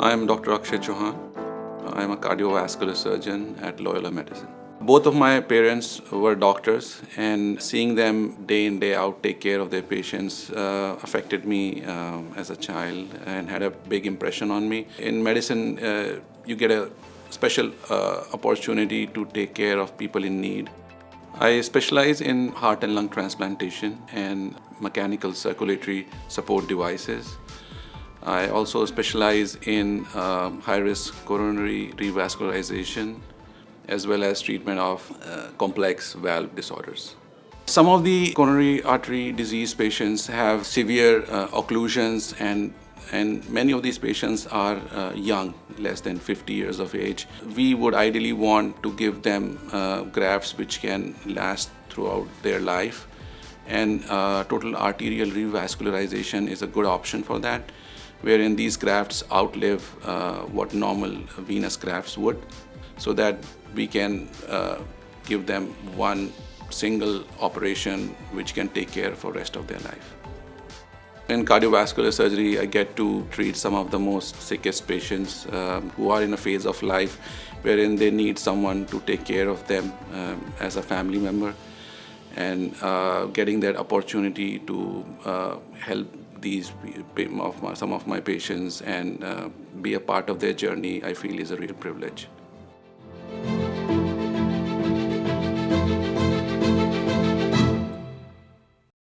I'm Dr. Akshay Chauhan. I'm a cardiovascular surgeon at Loyola Medicine. Both of my parents were doctors, and seeing them day in, day out take care of their patients affected me as a child and had a big impression on me. In medicine, you get a special opportunity to take care of people in need. I specialize in heart and lung transplantation and mechanical circulatory support devices. I also specialize in high-risk coronary revascularization as well as treatment of complex valve disorders. Some of the coronary artery disease patients have severe occlusions, and many of these patients are young, less than 50 years of age. We would ideally want to give them grafts which can last throughout their life, and total arterial revascularization is a good option for that, wherein these grafts outlive what normal venous grafts would, so that we can give them one single operation which can take care for the rest of their life. In cardiovascular surgery, I get to treat some of the most sickest patients who are in a phase of life wherein they need someone to take care of them as a family member, and getting that opportunity to help some of my patients and be a part of their journey, I feel is a real privilege.